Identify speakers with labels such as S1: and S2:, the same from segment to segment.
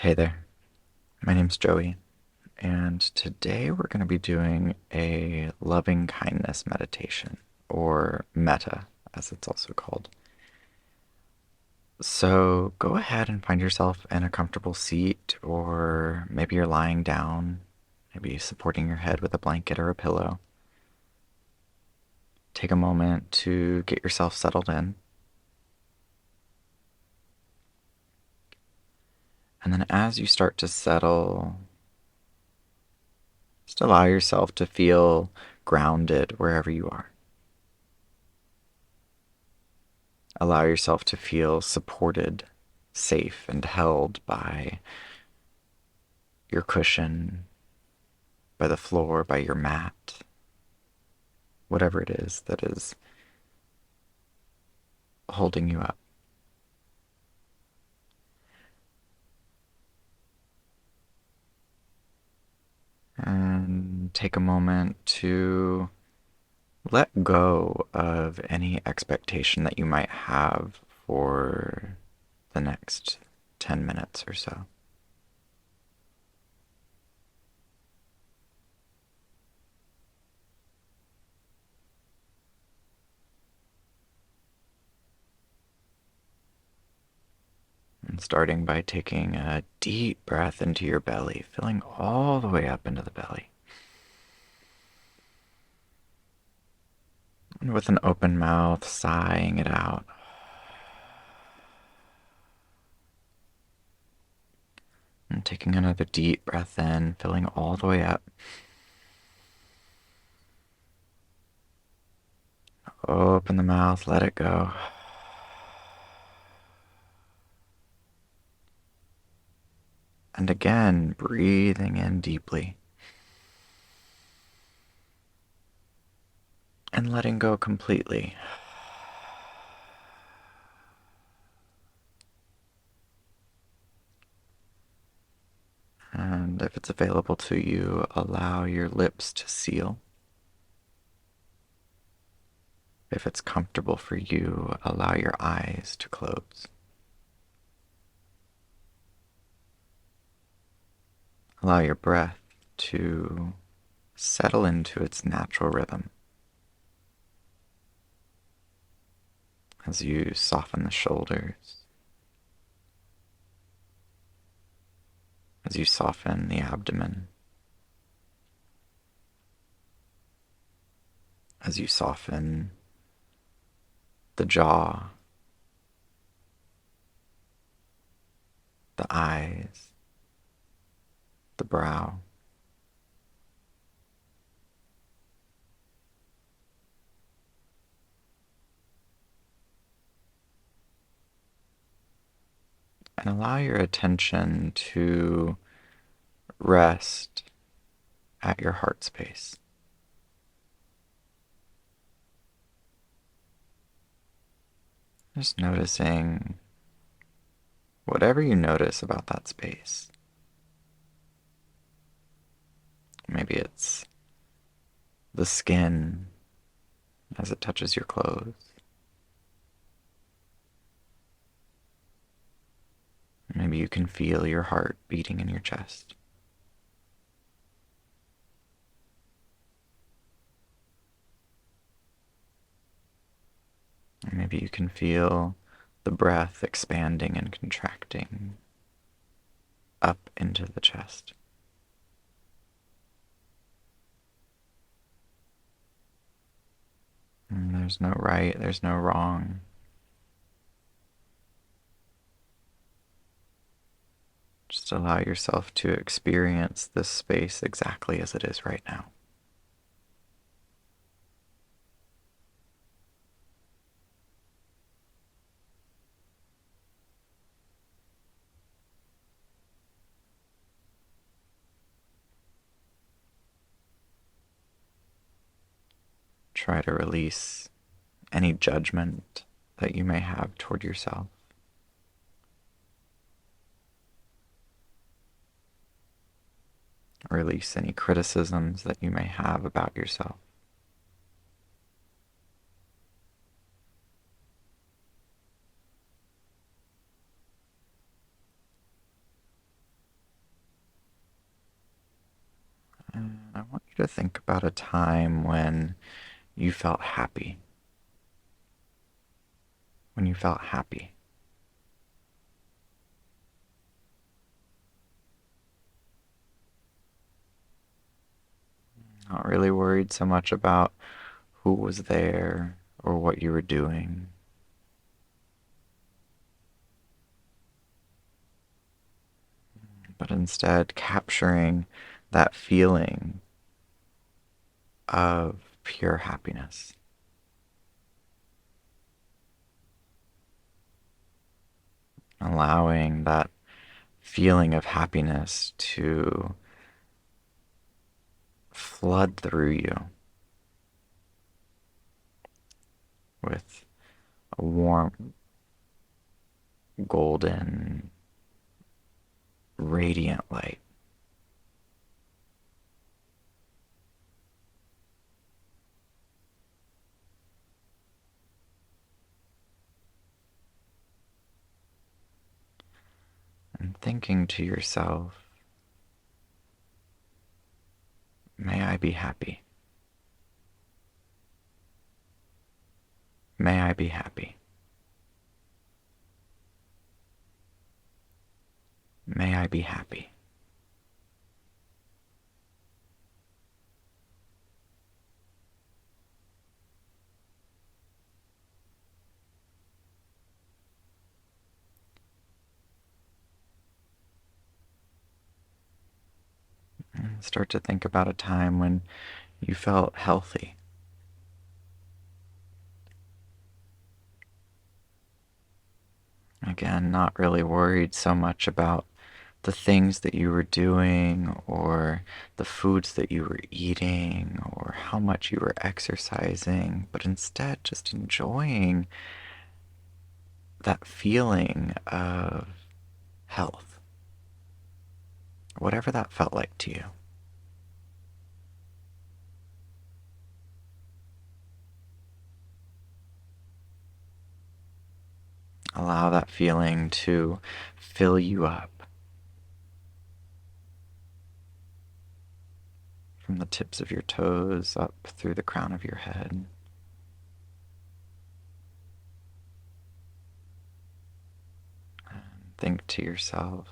S1: Hey there, my name's Joey, and today we're going to be doing a loving kindness meditation, or Metta, as it's also called. So go ahead and find yourself in a comfortable seat, or maybe you're lying down, maybe supporting your head with a blanket or a pillow. Take a moment to get yourself settled in, and then as you start to settle, just allow yourself to feel grounded wherever you are. Allow yourself to feel supported, safe, and held by your cushion, by the floor, by your mat, whatever it is that is holding you up. And take a moment to let go of any expectation that you might have for the next 10 minutes or so. And starting by taking a deep breath into your belly, filling all the way up into the belly. And with an open mouth, sighing it out. And taking another deep breath in, filling all the way up. Open the mouth, let it go. And again, breathing in deeply. And letting go completely. And if it's available to you, allow your lips to seal. If it's comfortable for you, allow your eyes to close. Allow your breath to settle into its natural rhythm as you soften the shoulders, as you soften the abdomen, as you soften the jaw, the eyes, the brow. And allow your attention to rest at your heart space. Just noticing whatever you notice about that space. Maybe it's the skin as it touches your clothes. Maybe you can feel your heart beating in your chest. Or maybe you can feel the breath expanding and contracting up into the chest. And there's no right, there's no wrong. Just allow yourself to experience this space exactly as it is right now. Try to release any judgment that you may have toward yourself. Release any criticisms that you may have about yourself. And I want you to think about a time when you felt happy. When you felt happy. Not really worried so much about who was there or what you were doing, but instead capturing that feeling of pure happiness. Allowing that feeling of happiness to flood through you with a warm, golden, radiant light. And thinking to yourself, may I be happy. May I be happy. May I be happy. And start to think about a time when you felt healthy. Again, not really worried so much about the things that you were doing or the foods that you were eating or how much you were exercising, but instead just enjoying that feeling of health, whatever that felt like to you. Allow that feeling to fill you up from the tips of your toes up through the crown of your head. And think to yourself,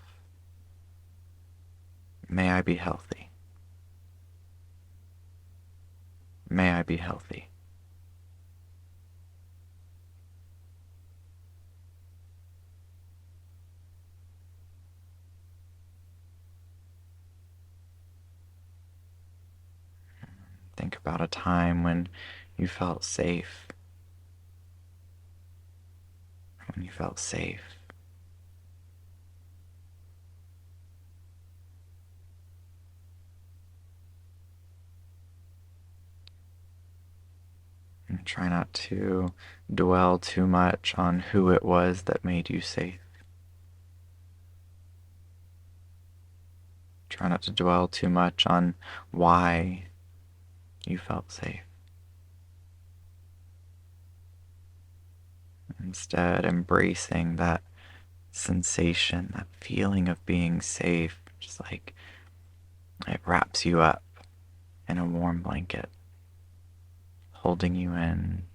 S1: may I be healthy. May I be healthy. Think about a time when you felt safe. When you felt safe. And try not to dwell too much on who it was that made you safe. Try not to dwell too much on why you felt safe. Instead, embracing that sensation, that feeling of being safe, just like it wraps you up in a warm blanket, holding you in,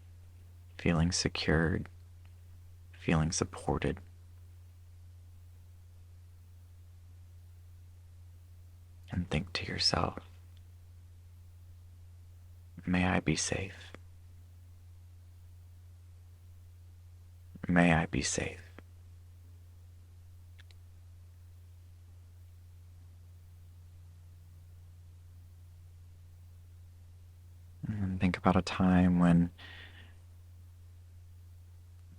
S1: feeling secured, feeling supported. And think to yourself, may I be safe. May I be safe. And think about a time when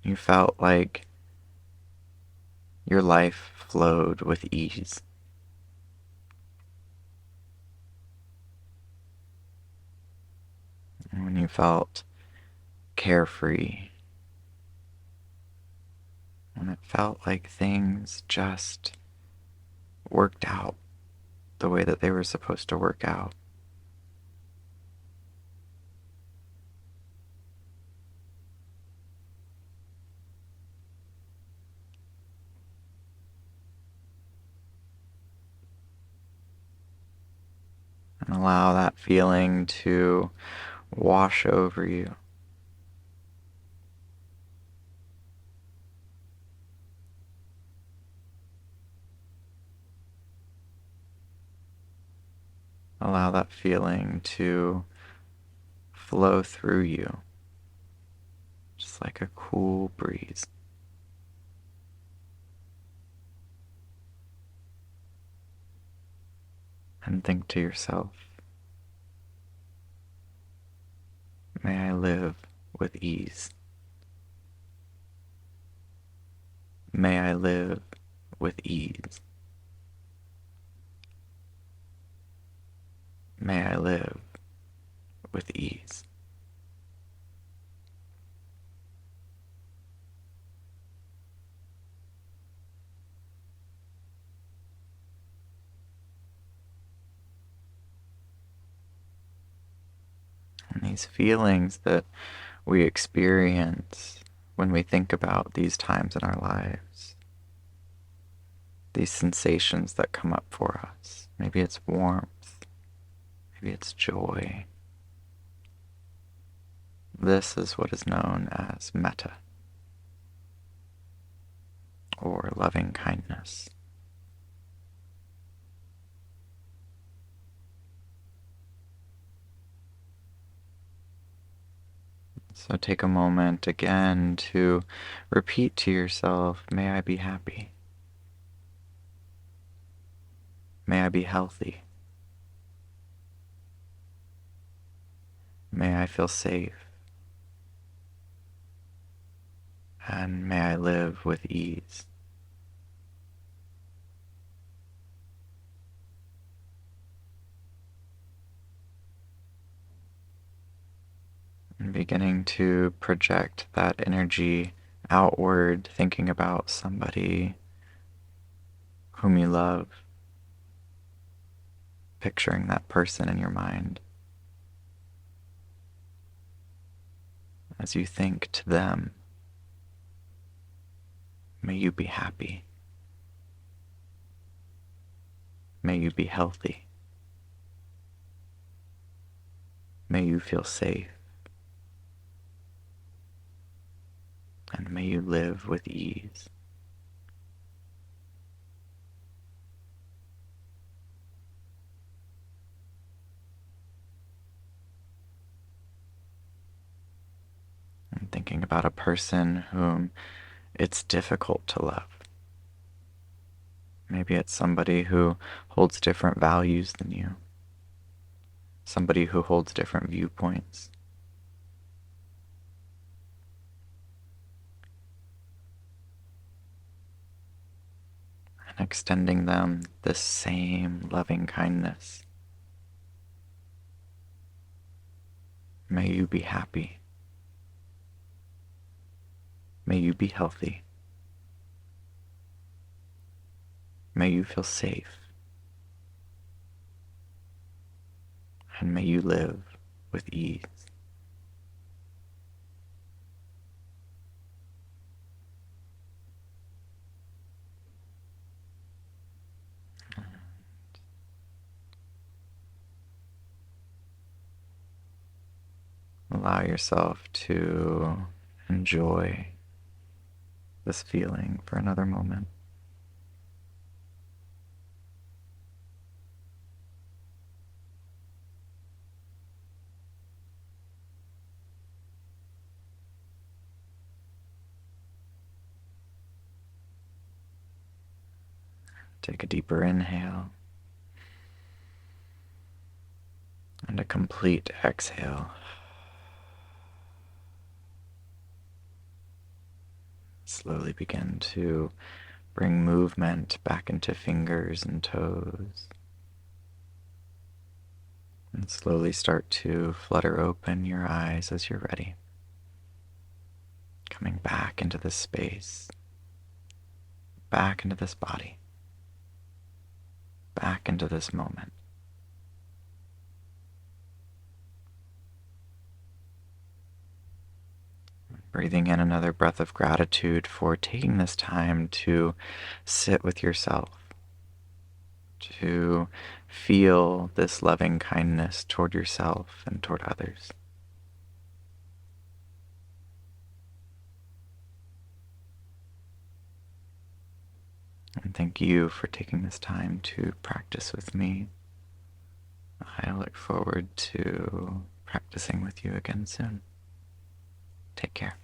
S1: you felt like your life flowed with ease. And when you felt carefree. When it felt like things just worked out the way that they were supposed to work out. And Allow that feeling to wash over you. Allow that feeling to flow through you, just like a cool breeze. And think to yourself, may I live with ease. May I live with ease. May I live with ease. And these feelings that we experience when we think about these times in our lives, these sensations that come up for us. Maybe it's warmth, maybe it's joy. This is what is known as metta, or loving kindness. So take a moment again to repeat to yourself, may I be happy. May I be healthy. May I feel safe. And may I live with ease. And beginning to project that energy outward, thinking about somebody whom you love, picturing that person in your mind. As you think to them, may you be happy. May you be healthy. May you feel safe. And may you live with ease. And thinking about a person whom it's difficult to love. Maybe it's somebody who holds different values than you. Somebody who holds different viewpoints. And extending them this same loving kindness. May you be happy. May you be healthy. May you feel safe. And may you live with ease. Allow yourself to enjoy this feeling for another moment. Take a deeper inhale and a complete exhale. Slowly begin to bring movement back into fingers and toes. And slowly start to flutter open your eyes as you're ready. Coming back into this space, back into this body, back into this moment. Breathing in another breath of gratitude for taking this time to sit with yourself, to feel this loving kindness toward yourself and toward others. And thank you for taking this time to practice with me. I look forward to practicing with you again soon. Take care.